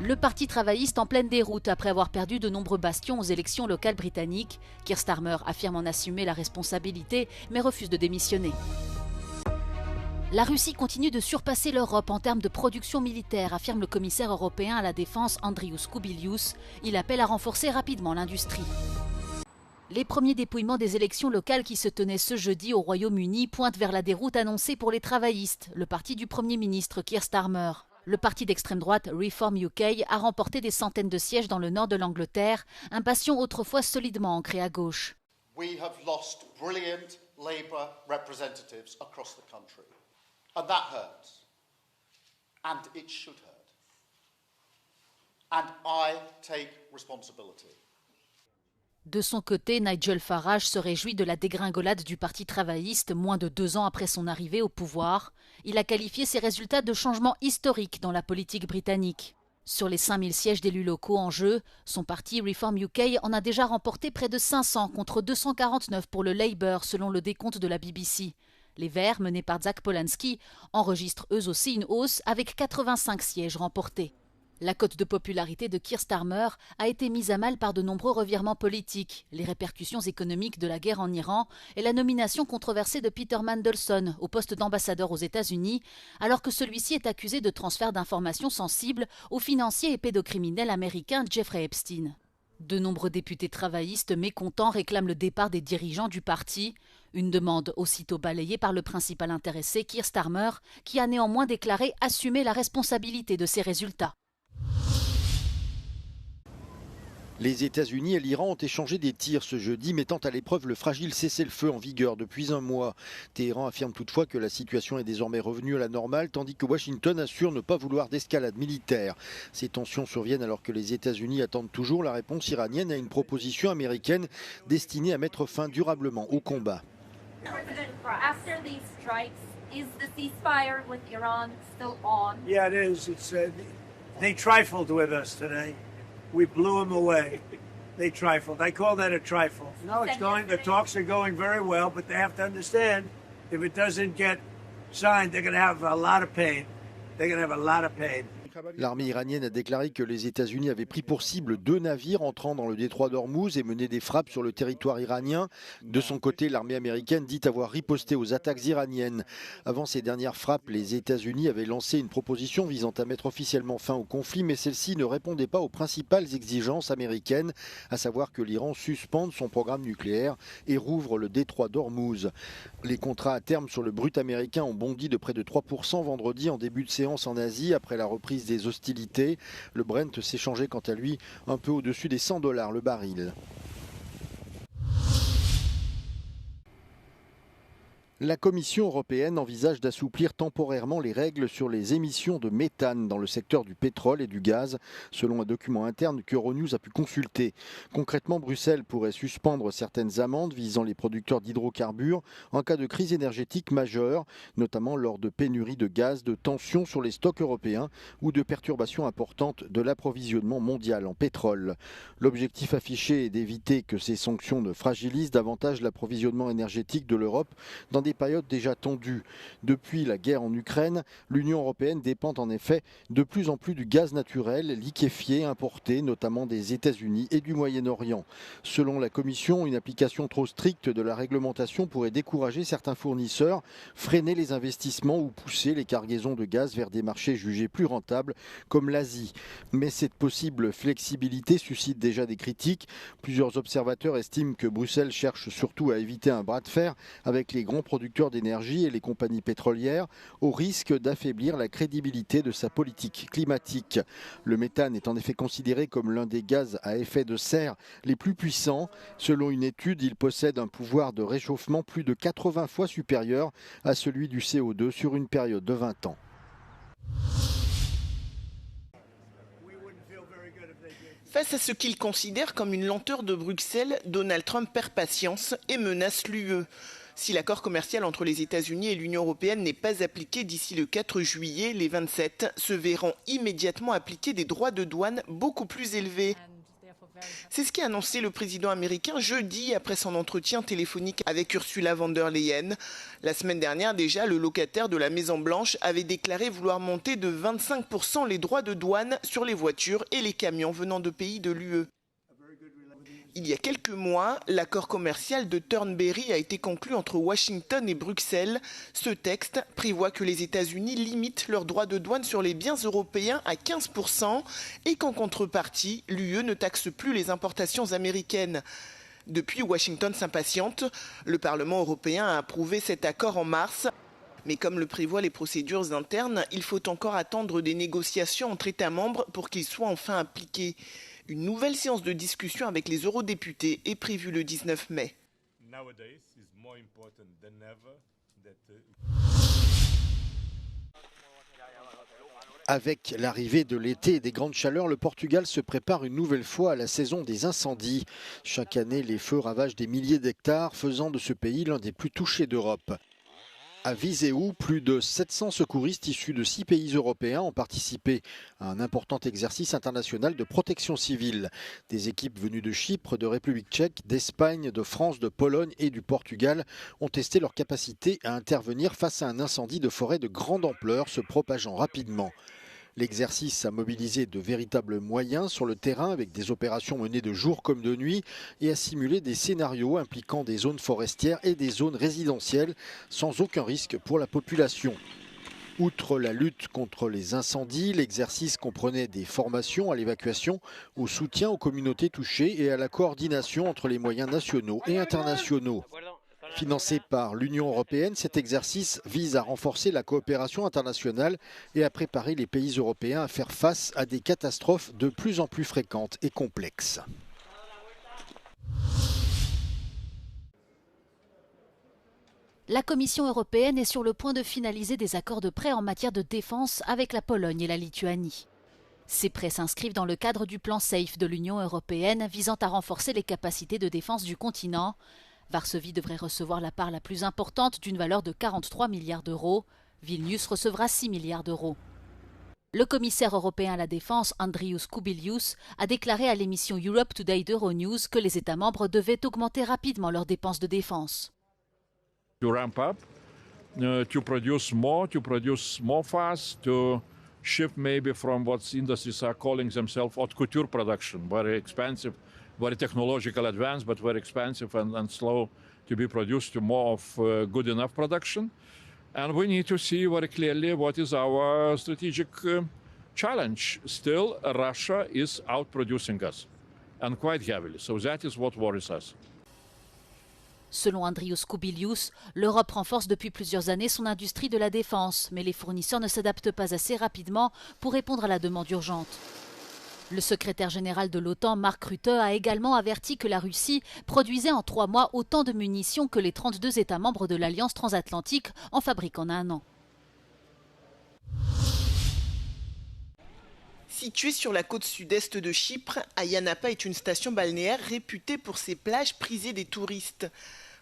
Le parti travailliste en pleine déroute après avoir perdu de nombreux bastions aux élections locales britanniques. Keir Starmer affirme en assumer la responsabilité mais refuse de démissionner. La Russie continue de surpasser l'Europe en termes de production militaire, affirme le commissaire européen à la défense Andrius Kubilius. Il appelle à renforcer rapidement l'industrie. Les premiers dépouillements des élections locales qui se tenaient ce jeudi au Royaume-Uni pointent vers la déroute annoncée pour les travaillistes, le parti du Premier ministre Keir Starmer. Le parti d'extrême droite Reform UK a remporté des centaines de sièges dans le nord de l'Angleterre, un bastion autrefois solidement ancré à gauche. We have lost brilliant Labour representatives across the country. And that hurts. And it should hurt. And I take responsibility. De son côté, Nigel Farage se réjouit de la dégringolade du Parti travailliste moins de 2 ans après son arrivée au pouvoir. Il a qualifié ces résultats de changements historiques dans la politique britannique. Sur les 5000 sièges d'élus locaux en jeu, son parti Reform UK en a déjà remporté près de 500 contre 249 pour le Labour selon le décompte de la BBC. Les Verts, menés par Zach Polanski, enregistrent eux aussi une hausse avec 85 sièges remportés. La cote de popularité de Keir Starmer a été mise à mal par de nombreux revirements politiques, les répercussions économiques de la guerre en Iran et la nomination controversée de Peter Mandelson au poste d'ambassadeur aux États-Unis, alors que celui-ci est accusé de transfert d'informations sensibles au financier et pédocriminel américain Jeffrey Epstein. De nombreux députés travaillistes mécontents réclament le départ des dirigeants du parti, une demande aussitôt balayée par le principal intéressé Keir Starmer, qui a néanmoins déclaré assumer la responsabilité de ces résultats. Les États-Unis et l'Iran ont échangé des tirs ce jeudi, mettant à l'épreuve le fragile cessez-le-feu en vigueur depuis un mois. Téhéran affirme toutefois que la situation est désormais revenue à la normale, tandis que Washington assure ne pas vouloir d'escalade militaire. Ces tensions surviennent alors que les États-Unis attendent toujours la réponse iranienne à une proposition américaine destinée à mettre fin durablement au combat. After these strikes, is the ceasefire with Iran still on? Yeah, it is. They trifled with us today. We blew them away. They trifled. I call that a trifle. No, it's going. The talks are going very well, but they have to understand if it doesn't get signed, they're going to have a lot of pain. They're going to have a lot of pain. L'armée iranienne a déclaré que les États-Unis avaient pris pour cible 2 navires entrant dans le détroit d'Ormuz et mené des frappes sur le territoire iranien. De son côté, l'armée américaine dit avoir riposté aux attaques iraniennes. Avant ces dernières frappes, les États-Unis avaient lancé une proposition visant à mettre officiellement fin au conflit, mais celle-ci ne répondait pas aux principales exigences américaines, à savoir que l'Iran suspende son programme nucléaire et rouvre le détroit d'Ormuz. Les contrats à terme sur le brut américain ont bondi de près de 3% vendredi en début de séance en Asie après la reprise des hostilités. Le Brent s'échangeait quant à lui un peu au-dessus des $100 le baril. La Commission européenne envisage d'assouplir temporairement les règles sur les émissions de méthane dans le secteur du pétrole et du gaz, selon un document interne qu'Euronews a pu consulter. Concrètement, Bruxelles pourrait suspendre certaines amendes visant les producteurs d'hydrocarbures en cas de crise énergétique majeure, notamment lors de pénuries de gaz, de tensions sur les stocks européens ou de perturbations importantes de l'approvisionnement mondial en pétrole. L'objectif affiché est d'éviter que ces sanctions ne fragilisent davantage l'approvisionnement énergétique de l'Europe dans des périodes déjà tendues. Depuis la guerre en Ukraine, l'Union européenne dépend en effet de plus en plus du gaz naturel liquéfié importé, notamment des États-Unis et du Moyen-Orient. Selon la Commission, une application trop stricte de la réglementation pourrait décourager certains fournisseurs, freiner les investissements ou pousser les cargaisons de gaz vers des marchés jugés plus rentables, comme l'Asie. Mais cette possible flexibilité suscite déjà des critiques. Plusieurs observateurs estiment que Bruxelles cherche surtout à éviter un bras de fer avec les grands producteurs d'énergie et les compagnies pétrolières, au risque d'affaiblir la crédibilité de sa politique climatique. Le méthane est en effet considéré comme l'un des gaz à effet de serre les plus puissants. Selon une étude, il possède un pouvoir de réchauffement plus de 80 fois supérieur à celui du CO2 sur une période de 20 ans. Face à ce qu'il considère comme une lenteur de Bruxelles, Donald Trump perd patience et menace l'UE. Si l'accord commercial entre les États-Unis et l'Union européenne n'est pas appliqué d'ici le 4 juillet, les 27 se verront immédiatement appliquer des droits de douane beaucoup plus élevés. C'est ce qu'a annoncé le président américain jeudi après son entretien téléphonique avec Ursula von der Leyen. La semaine dernière déjà, le locataire de la Maison-Blanche avait déclaré vouloir monter de 25% les droits de douane sur les voitures et les camions venant de pays de l'UE. Il y a quelques mois, l'accord commercial de Turnberry a été conclu entre Washington et Bruxelles. Ce texte prévoit que les États-Unis limitent leurs droits de douane sur les biens européens à 15% et qu'en contrepartie, l'UE ne taxe plus les importations américaines. Depuis, Washington s'impatiente. Le Parlement européen a approuvé cet accord en mars. Mais comme le prévoient les procédures internes, il faut encore attendre des négociations entre États membres pour qu'ils soient enfin appliqués. Une nouvelle séance de discussion avec les eurodéputés est prévue le 19 mai. Avec l'arrivée de l'été et des grandes chaleurs, le Portugal se prépare une nouvelle fois à la saison des incendies. Chaque année, les feux ravagent des milliers d'hectares, faisant de ce pays l'un des plus touchés d'Europe. À Viseu, plus de 700 secouristes issus de 6 pays européens ont participé à un important exercice international de protection civile. Des équipes venues de Chypre, de République tchèque, d'Espagne, de France, de Pologne et du Portugal ont testé leur capacité à intervenir face à un incendie de forêt de grande ampleur se propageant rapidement. L'exercice a mobilisé de véritables moyens sur le terrain avec des opérations menées de jour comme de nuit et a simulé des scénarios impliquant des zones forestières et des zones résidentielles sans aucun risque pour la population. Outre la lutte contre les incendies, l'exercice comprenait des formations à l'évacuation, au soutien aux communautés touchées et à la coordination entre les moyens nationaux et internationaux. Financé par l'Union européenne, cet exercice vise à renforcer la coopération internationale et à préparer les pays européens à faire face à des catastrophes de plus en plus fréquentes et complexes. La Commission européenne est sur le point de finaliser des accords de prêt en matière de défense avec la Pologne et la Lituanie. Ces prêts s'inscrivent dans le cadre du plan SAFE de l'Union européenne visant à renforcer les capacités de défense du continent. Varsovie devrait recevoir la part la plus importante d'une valeur de 43 milliards d'euros. Vilnius recevra 6 milliards d'euros. Le commissaire européen à la défense, Andrius Kubilius, a déclaré à l'émission Europe Today d'Euronews que les États membres devaient augmenter rapidement leurs dépenses de défense. To ramp up, to produce more fast, to shift maybe from what industries are calling themselves haute couture production, very expensive, very technological advanced, but very expensive and slow to be produced, to more of good enough production. And we need to see very clearly what is our strategic challenge. Still, Russia is outproducing us, and quite heavily. So that is what worries us. Selon Andrius Kubilius, l'Europe renforce depuis plusieurs années son industrie de la défense, mais les fournisseurs ne s'adaptent pas assez rapidement pour répondre à la demande urgente. Le secrétaire général de l'OTAN, Mark Rutte, a également averti que la Russie produisait en 3 mois autant de munitions que les 32 États membres de l'Alliance transatlantique en fabriquent en 1 an. Située sur la côte sud-est de Chypre, Ayia Napa est une station balnéaire réputée pour ses plages prisées des touristes.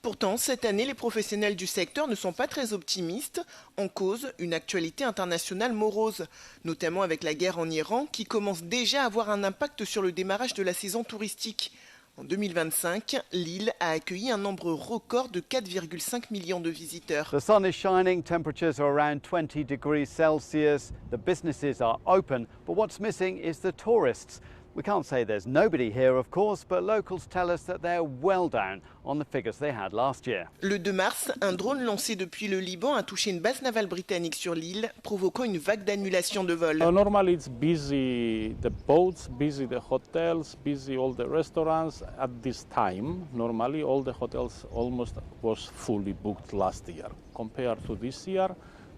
Pourtant, cette année, les professionnels du secteur ne sont pas très optimistes. En cause, une actualité internationale morose, notamment avec la guerre en Iran, qui commence déjà à avoir un impact sur le démarrage de la saison touristique. En 2025, l'île a accueilli un nombre record de 4,5 millions de visiteurs. The sun is shining, temperatures are around 20 degrees Celsius, the businesses are open, but what's missing is the tourists. We can't say there's nobody here, of course, but locals tell us that they're well down on the figures they had last year. Le 2 mars, un drone lancé depuis le Liban a touché une base navale britannique sur l'île, provoquant une vague d'annulations de vols. Normally it's busy the boats, busy the hotels, busy all the restaurants. At this time, normally all the hotels almost was fully booked last year. Compared to this year,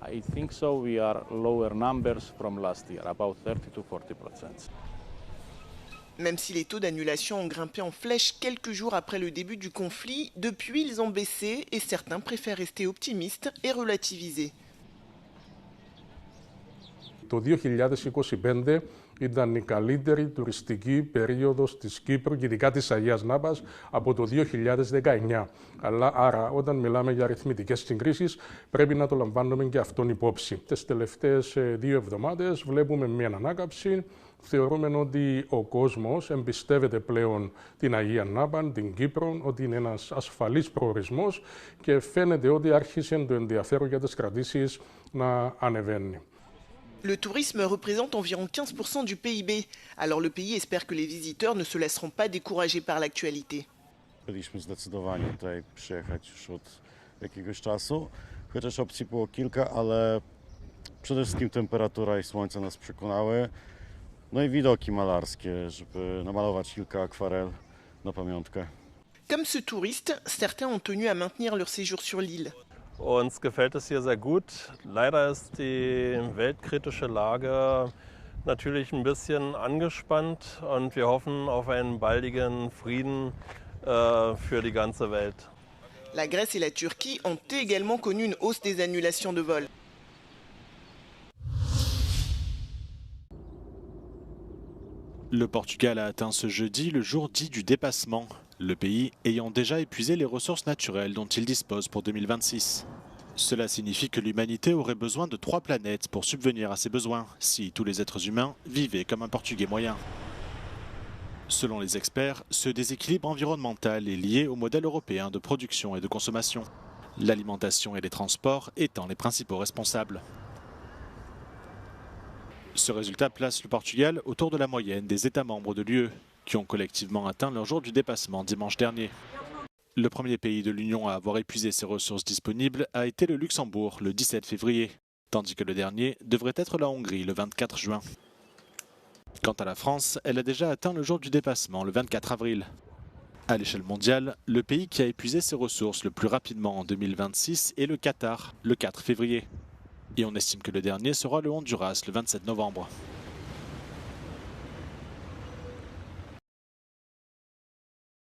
I think so we are lower numbers from last year, about 30 to 40%. Même si les taux d'annulation ont grimpé en flèche quelques jours après le début du conflit, depuis ils ont baissé et certains préfèrent rester optimistes et relativiser. Το 2025 ήταν η καλύτερη τουριστική περίοδος της Κύπρου και ειδικά της Αγίας Νάπας από το 2019. Άρα όταν μιλάμε για αριθμητικές συγκρίσεις πρέπει να το λαμβάνουμε και αυτόν υπόψη. Τις τελευταίες 2 εβδομάδες βλέπουμε μια ανάκαμψη. Θεωρούμε ότι ο κόσμος εμπιστεύεται πλέον την Αγία Νάπα, την Κύπρο, ότι είναι ένας ασφαλής προορισμός και φαίνεται ότι άρχισε το ενδιαφέρον για τις κρατήσεις να ανεβαίνει. Le tourisme représente environ 15% du PIB. Alors le pays espère que les visiteurs ne se laisseront pas décourager par l'actualité. Byliśmy zdecydowanie tutaj przyjechać już od jakiegoś czasu, chociaż opcji było kilka, ale przede wszystkim temperatura i słońce nas przekonały. No i widoki malarskie, żeby namalować kilka akwarel na pamiątkę. Comme ce touriste, certains ont tenu à maintenir leur séjour sur l'île. Uns gefällt es hier sehr gut. Leider ist die weltkritische Lage natürlich ein bisschen angespannt und wir hoffen auf einen baldigen Frieden für die ganze Welt. La Grèce et la Turquie ont également connu une hausse des annulations de vols. Le Portugal a atteint ce jeudi le jour dit du dépassement, le pays ayant déjà épuisé les ressources naturelles dont il dispose pour 2026. Cela signifie que l'humanité aurait besoin de 3 planètes pour subvenir à ses besoins, si tous les êtres humains vivaient comme un Portugais moyen. Selon les experts, ce déséquilibre environnemental est lié au modèle européen de production et de consommation, l'alimentation et les transports étant les principaux responsables. Ce résultat place le Portugal autour de la moyenne des États membres de l'UE, qui ont collectivement atteint leur jour du dépassement dimanche dernier. Le premier pays de l'Union à avoir épuisé ses ressources disponibles a été le Luxembourg le 17 février, tandis que le dernier devrait être la Hongrie le 24 juin. Quant à la France, elle a déjà atteint le jour du dépassement le 24 avril. À l'échelle mondiale, le pays qui a épuisé ses ressources le plus rapidement en 2026 est le Qatar, le 4 février. Et on estime que le dernier sera le Honduras le 27 novembre.